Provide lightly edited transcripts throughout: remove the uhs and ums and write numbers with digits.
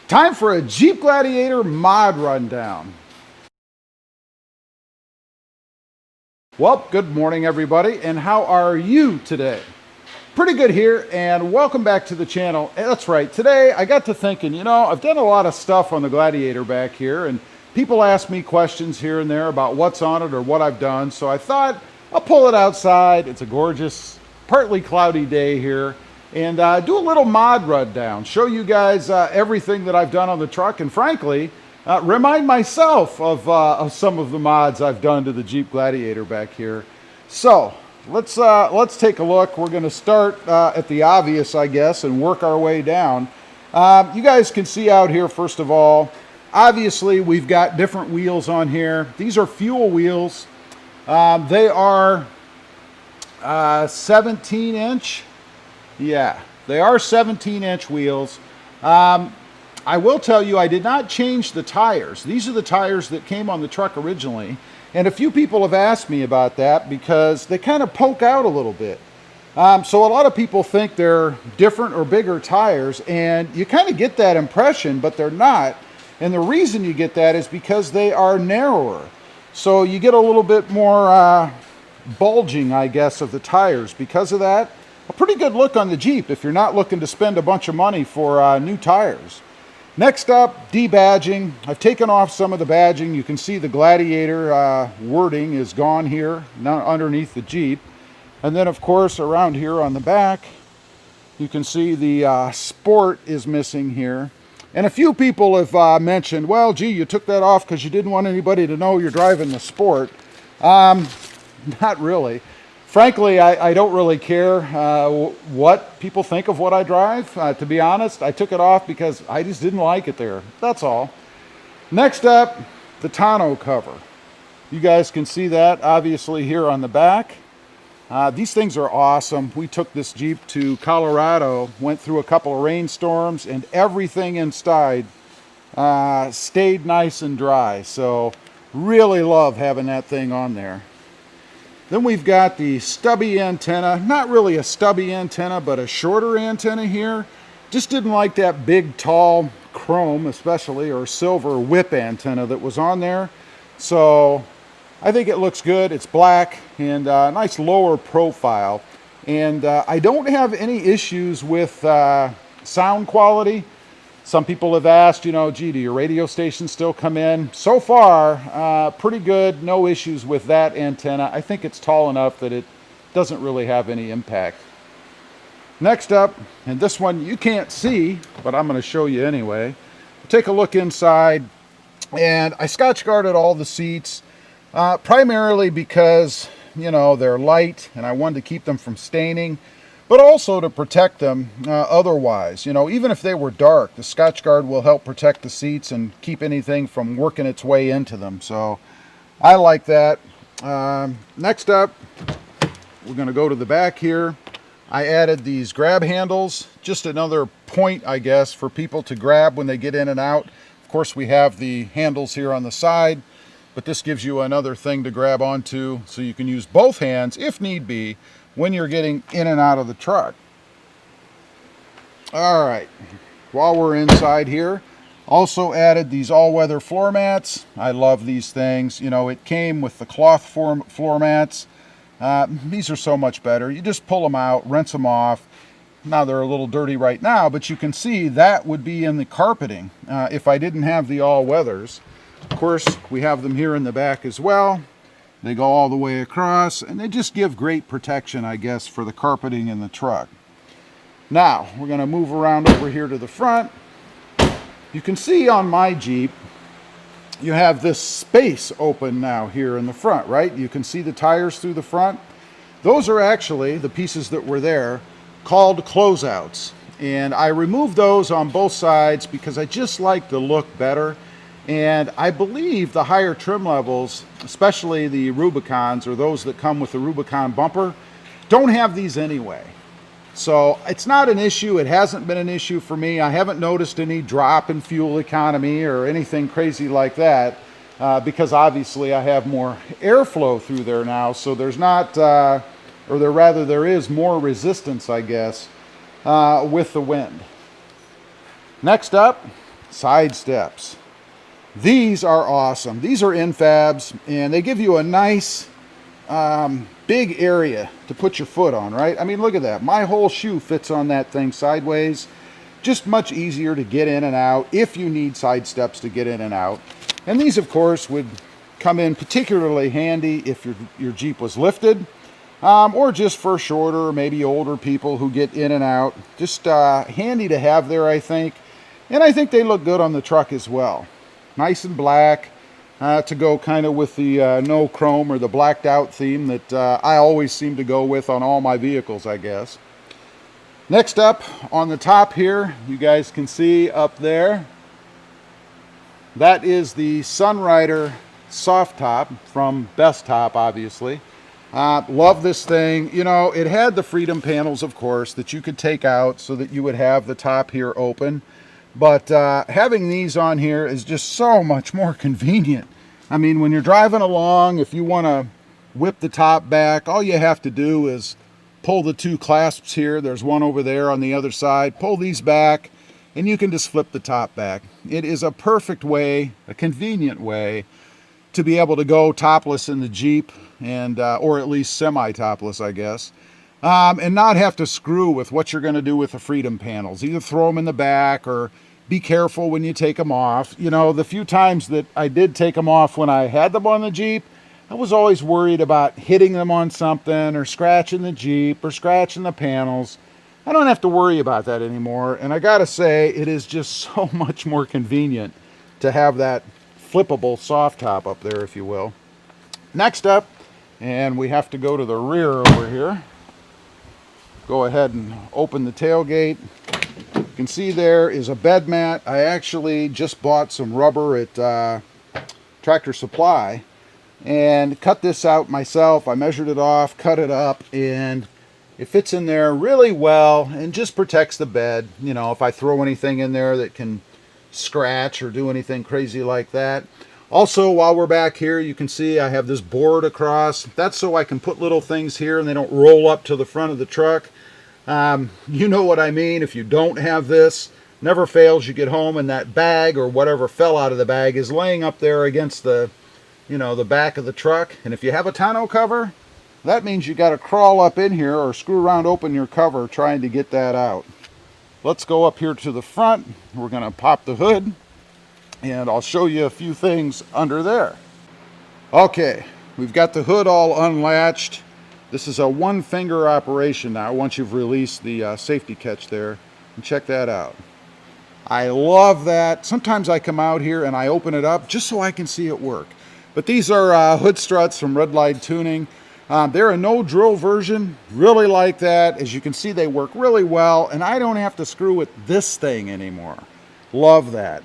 Time for a Jeep Gladiator Mod Rundown. Well, good morning everybody, and how are you today? Pretty good here, and welcome back to the channel. That's right, today I got to thinking, I've done a lot of stuff on the Gladiator back here, and people ask me questions here and there about what's on it or what I've done, so I thought I'll pull it outside. It's a gorgeous, partly cloudy day here, and do a little mod rundown, show you guys everything that I've done on the truck, and frankly, remind myself of some of the mods I've done to the Jeep Gladiator back here. So let's take a look. We're going to start at the obvious, I guess, and work our way down. You guys can see out here, first of all, obviously we've got different wheels on here. These are fuel wheels. They are 17-inch. Yeah, they are 17-inch wheels. I will tell you, I did not change the tires. These are the tires that came on the truck originally. And a few people have asked me about that because they kind of poke out a little bit. So a lot of people think they're different or bigger tires, and you kind of get that impression, but they're not. And the reason you get that is because they are narrower. So you get a little bit more bulging, I guess, of the tires because of that. A pretty good look on the Jeep if you're not looking to spend a bunch of money for new tires. Next up, debadging. I've taken off some of the badging. You can see the Gladiator wording is gone here, now underneath the Jeep. And then, of course, around here on the back, you can see the Sport is missing here. And a few people have mentioned, well, gee, you took that off because you didn't want anybody to know you're driving the Sport. Not really. Frankly, I don't really care what people think of what I drive. To be honest, I took it off because I just didn't like it there. That's all. Next up, the tonneau cover. You guys can see that obviously here on the back. These things are awesome. We took this Jeep to Colorado, went through a couple of rainstorms, and everything inside stayed nice and dry. So really love having that thing on there. Then we've got the stubby antenna. Not really a stubby antenna, but a shorter antenna here. Just didn't like that big, tall chrome, especially, or silver whip antenna that was on there. So I think it looks good. It's black and a nice lower profile. And I don't have any issues with sound quality. Some people have asked, gee, do your radio stations still come in? So far, pretty good. No issues with that antenna. I think it's tall enough that it doesn't really have any impact. Next up, and this one you can't see, but I'm going to show you anyway. Take a look inside, and I Scotch guarded all the seats, primarily because, they're light, and I wanted to keep them from staining. But also to protect them otherwise. Even if they were dark, the Scotch Guard will help protect the seats and keep anything from working its way into them. So I like that. Next up, we're going to go to the back here. I added these grab handles, just another point, I guess, for people to grab when they get in and out. Of course, we have the handles here on the side, but this gives you another thing to grab onto so you can use both hands, if need be, when you're getting in and out of the truck. All right, while we're inside here, also added these all-weather floor mats. I love these things. It came with the cloth floor mats. These are so much better. You just pull them out, rinse them off. Now they're a little dirty right now, but you can see that would be in the carpeting if I didn't have the all-weathers. Of course, we have them here in the back as well. They go all the way across, and they just give great protection, I guess, for the carpeting in the truck. Now, we're going to move around over here to the front. You can see on my Jeep, you have this space open now here in the front, right? You can see the tires through the front. Those are actually the pieces that were there called closeouts. And I removed those on both sides because I just like the look better. And I believe the higher trim levels, especially the Rubicons or those that come with the Rubicon bumper, don't have these anyway. So it's not an issue. It hasn't been an issue for me. I haven't noticed any drop in fuel economy or anything crazy like that because obviously I have more airflow through there now. So there's not, there is more resistance, I guess, with the wind. Next up, side steps. These are awesome. These are N-FABs, and they give you a nice big area to put your foot on, right? I mean, look at that. My whole shoe fits on that thing sideways. Just much easier to get in and out if you need side steps to get in and out. And these, of course, would come in particularly handy if your Jeep was lifted, or just for shorter or maybe older people who get in and out. Just handy to have there, I think. And I think they look good on the truck as well. Nice and black to go kind of with the no chrome or the blacked out theme that I always seem to go with on all my vehicles, I guess. Next up on the top here, you guys can see up there, that is the Sunrider soft top from Bestop, obviously. Love this thing. You know, it had the freedom panels, of course, that you could take out so that you would have the top here open. But having these on here is just so much more convenient. I mean, when you're driving along, if you want to whip the top back, all you have to do is pull the two clasps here. There's one over there on the other side. Pull these back, and you can just flip the top back. It is a perfect way, a convenient way, to be able to go topless in the Jeep, and or at least semi-topless, I guess. And not have to screw with what you're going to do with the freedom panels. Either throw them in the back or be careful when you take them off. You know, the few times that I did take them off when I had them on the Jeep, I was always worried about hitting them on something or scratching the Jeep or scratching the panels. I don't have to worry about that anymore. And I gotta say, it is just so much more convenient to have that flippable soft top up there, if you will. Next up, and we have to go to the rear over here. Go ahead and open the tailgate. You can see there is a bed mat. I actually just bought some rubber at Tractor Supply and cut this out myself. I measured it off, cut it up, and it fits in there really well and just protects the bed. You know, if I throw anything in there that can scratch or do anything crazy like that. Also, while we're back here, you can see I have this board across. That's so I can put little things here and they don't roll up to the front of the truck. You know what I mean. If you don't have this, never fails, you get home and that bag or whatever fell out of the bag is laying up there against the, you know, the back of the truck. And if you have a tonneau cover, that means you got to crawl up in here or screw around, open your cover trying to get that out. Let's go up here to the front. We're going to pop the hood and I'll show you a few things under there. Okay, we've got the hood all unlatched. This is a one-finger operation now once you've released the safety catch there. And check that out. I love that. Sometimes I come out here and I open it up just so I can see it work. But these are hood struts from Red Light Tuning. They're a no-drill version. Really like that. As you can see, they work really well, and I don't have to screw with this thing anymore. Love that.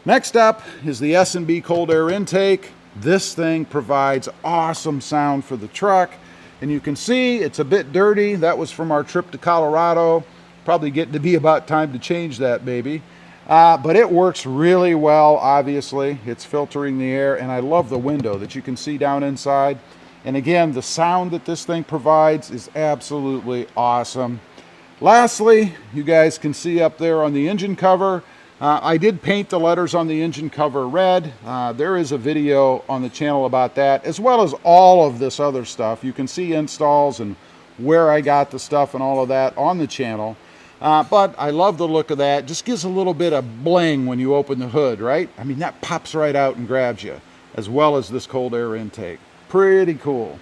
Next up is the S&B cold air intake. This thing provides awesome sound for the truck. And you can see it's a bit dirty. That was from our trip to Colorado. Probably getting to be about time to change that baby. But it works really well, obviously. It's filtering the air, and I love the window that you can see down inside. And again, the sound that this thing provides is absolutely awesome. Lastly, you guys can see up there on the engine cover, I did paint the letters on the engine cover red. There is a video on the channel about that, as well as all of this other stuff. You can see installs and where I got the stuff and all of that on the channel. But I love the look of that. Just gives a little bit of bling when you open the hood, right? I mean, that pops right out and grabs you, as well as this cold air intake. Pretty cool.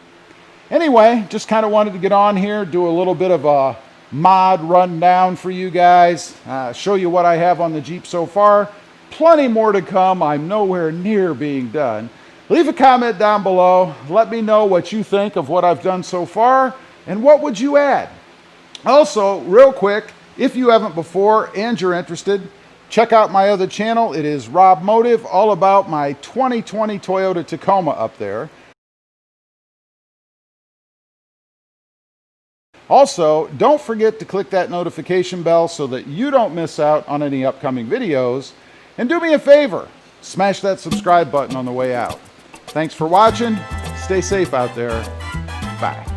Anyway, just kind of wanted to get on here, do a little bit of a mod rundown for you guys, show you what I have on the Jeep so far. Plenty more to come. I'm nowhere near being done. Leave a comment down below. Let me know what you think of what I've done so far, and what would you add? Also, real quick, if you haven't before and you're interested, check out my other channel. It is Rob Motive, all about my 2020 Toyota Tacoma up there. Also, don't forget to click that notification bell so that you don't miss out on any upcoming videos. And do me a favor, smash that subscribe button on the way out. Thanks for watching. Stay safe out there. Bye.